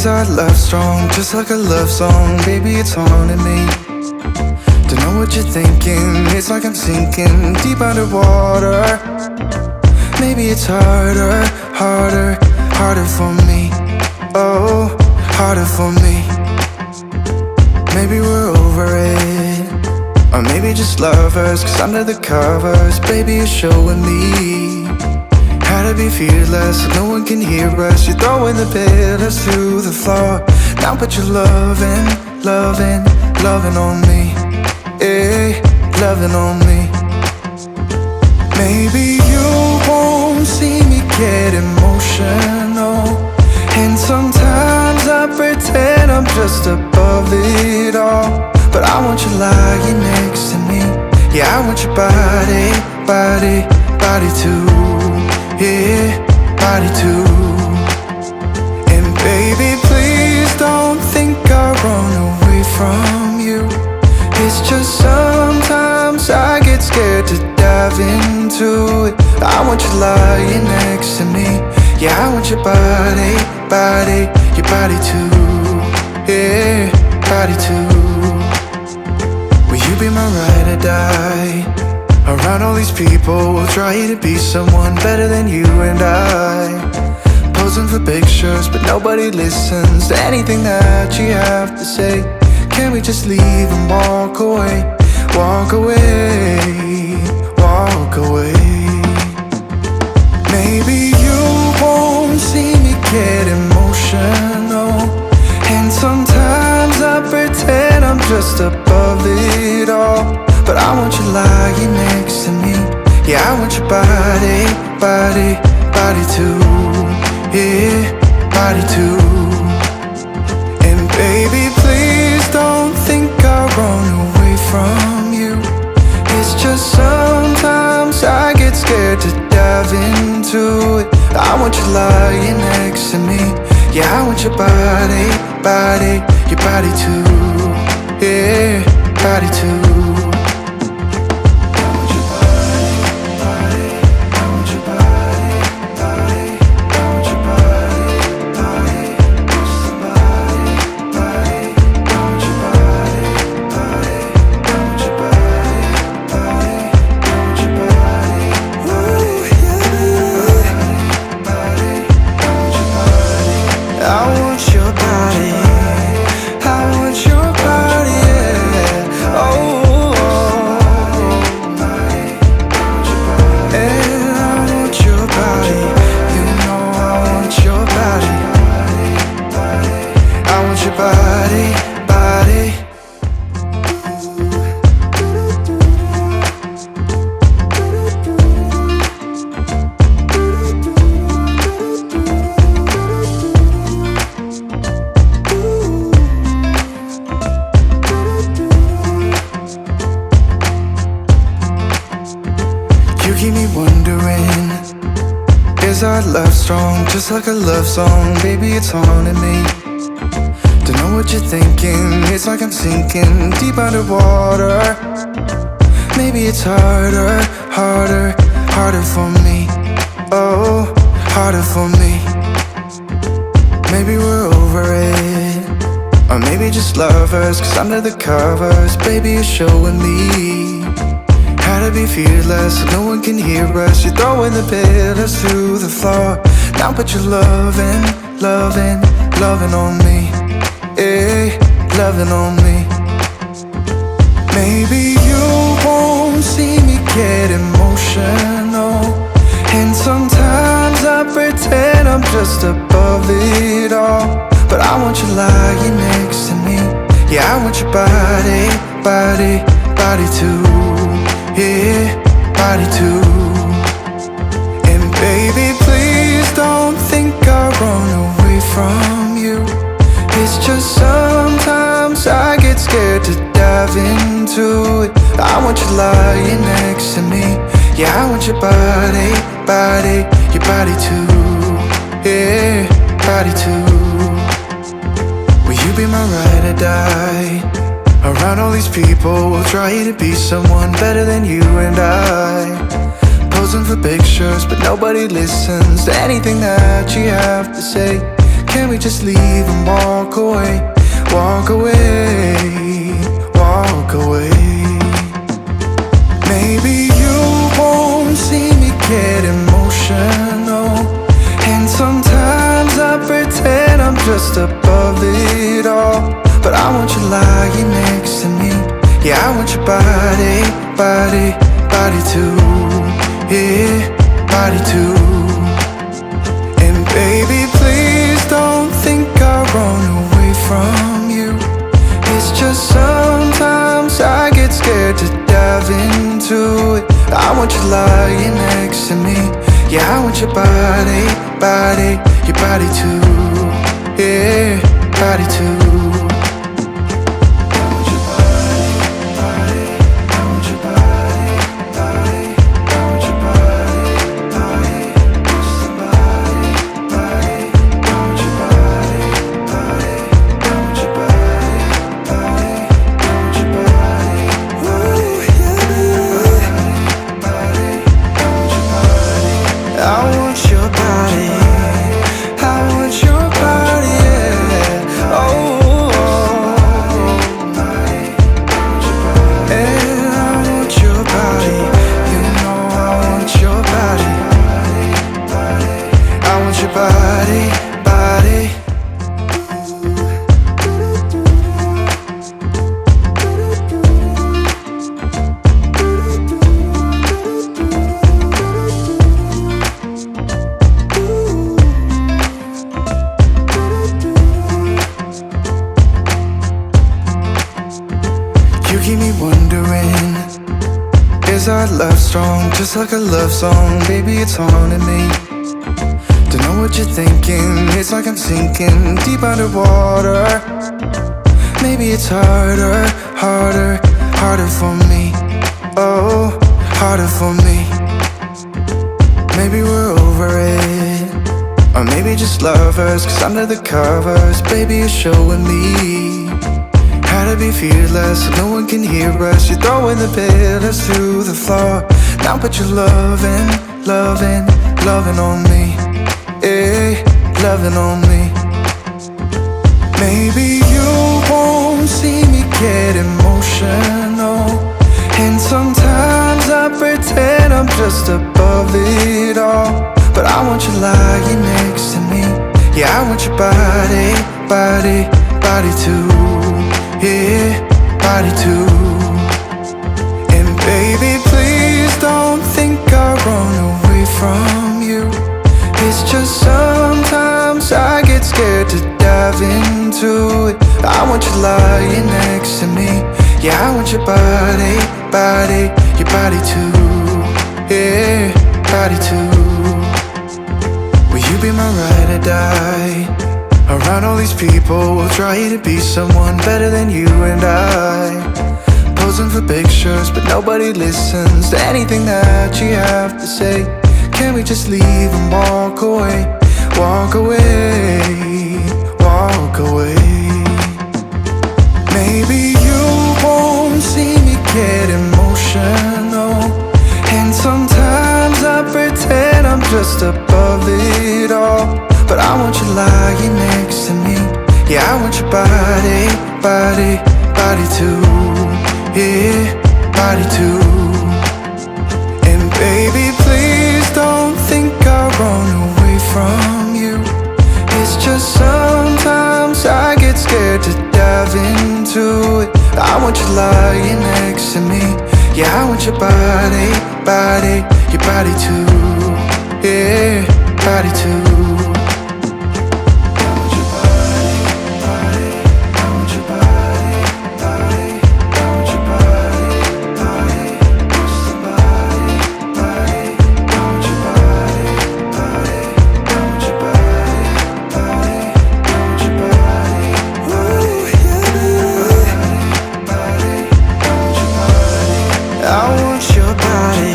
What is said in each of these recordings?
Is our love strong, just like a love song? Baby, it's haunting me. Don't know what you're thinking, it's like I'm sinking deep underwater. Maybe it's harder, harder, harder for me. Oh, harder for me. Maybe we're over it, or maybe just lovers, cause under the covers, baby, you're showing me how to be fearless so no one can hear us. You're throwing the pillars through the floor. Now put your loving, loving, loving on me. Eh, loving on me. Maybe you won't see me get emotional, and sometimes I pretend I'm just above it all. But I want you lying next to me. Yeah, I want your body, body, body too. Yeah, body too. And baby, please don't think I'll run away from you. It's just sometimes I get scared to dive into it. I want you lying next to me. Yeah, I want your body, body, your body too. Yeah, body too. Will you be my ride or die? Around all these people, we'll try to be someone better than you and I. Posing for pictures, but nobody listens to anything that you have to say. Can we just leave and walk away? Walk away, walk away. Maybe you won't see me get emotional, and sometimes I pretend I'm just above it all. But I want you lying next to me. Yeah, I want your body, body, body too. Yeah, body too. And baby, please don't think I'll run away from you. It's just sometimes I get scared to dive into it. I want you lying next to me. Yeah, I want your body, body, your body too. Yeah, body too. You keep me wondering, is our love strong, just like a love song? Baby, it's haunting me. Don't know what you're thinking, it's like I'm sinking deep underwater. Maybe it's harder, harder, harder for me. Oh, harder for me. Maybe we're over it, or maybe just lovers, cause under the covers, baby, you're showing me how to be fearless so no one can hear us. You're throwing the pillars through the floor. Now put your loving, loving, loving on me. Eh, loving on me. Maybe you won't see me get emotional, and sometimes I pretend I'm just above it all. But I want you lying next to me. Yeah, I want your body, body, body too. Yeah, body too. And baby, please don't think I'll run away from you. It's just sometimes I get scared to dive into it. I want you lying next to me. Yeah, I want your body, body, your body too. Yeah, body too. Will you be my ride or die? Around all these people, we'll try to be someone better than you and I. Posing for pictures, but nobody listens to anything that you have to say. Can we just leave and walk away? Walk away, walk away. Maybe you won't see me get emotional, and sometimes I pretend I'm just above it all. But I want you lying next to me. Yeah, I want your body, body, body too. Yeah, body too. And baby, please don't think I'll run away from you. It's just sometimes I get scared to dive into it. I want you lying next to me. Yeah, I want your body, body, your body too. Yeah, body too. You keep me wondering, is our love strong? Just like a love song, baby, it's haunting me. Don't know what you're thinking, it's like I'm sinking deep underwater. Maybe it's harder, harder, harder for me. Oh, harder for me. Maybe we're over it, or maybe just lovers. Cause under the covers, baby, you're showing me how to be fearless so no one can hear us. You're throwing the pillars to the floor. Now put your loving, loving, loving on me. Yeah, loving on me. Maybe you won't see me get emotional, and sometimes I pretend I'm just above it all. But I want you lying next to me. Yeah, I want your body, body, body too. Yeah, body too. And baby, please don't think I'll run away from you. It's just sometimes I get scared to dive into it. I want you lying next to me. Yeah, I want your body, body, your body too. Yeah, body too. Will you be my ride or die? Around all these people, we'll try to be someone better than you and I. Posing for pictures, but nobody listens to anything that you have to say. Can we just leave and walk away? Walk away, walk away. Maybe you won't see me get emotional, and sometimes I pretend I'm just above it all. But I want you lying next to me. Yeah, I want your body, body, body too. Yeah, body too. And baby, please don't think I'll run away from you. It's just sometimes I get scared to dive into it. I want you lying next to me. Yeah, I want your body, body, your body too. Yeah, body too. I want your body,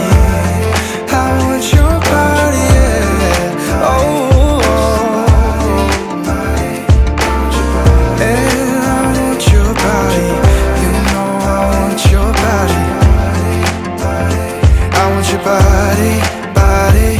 I want your body, yeah. Oh, and I want your body, you know I want your body, I want your body, body.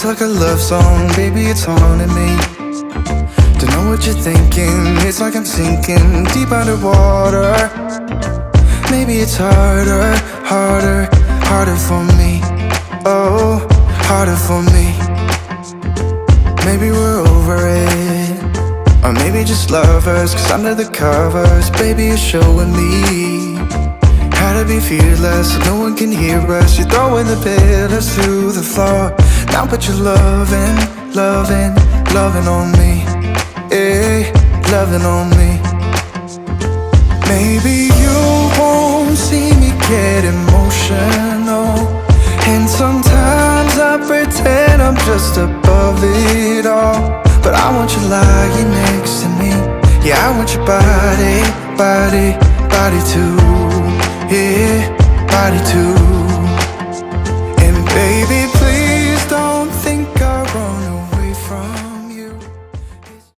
It's like a love song, baby, it's haunting me. Don't know what you're thinking, it's like I'm sinking deep underwater. Maybe it's harder, harder, harder for me. Oh, harder for me. Maybe we're over it, or maybe just lovers, cause under the covers, baby, you're showing me how to be fearless so no one can hear us. You're throwing the pillars through the floor. Now put your loving, loving, loving on me. Eh, loving on me. Maybe you won't see me get emotional, and sometimes I pretend I'm just above it all. But I want you lying next to me. Yeah, I want your body, body, body too. Yeah, body too.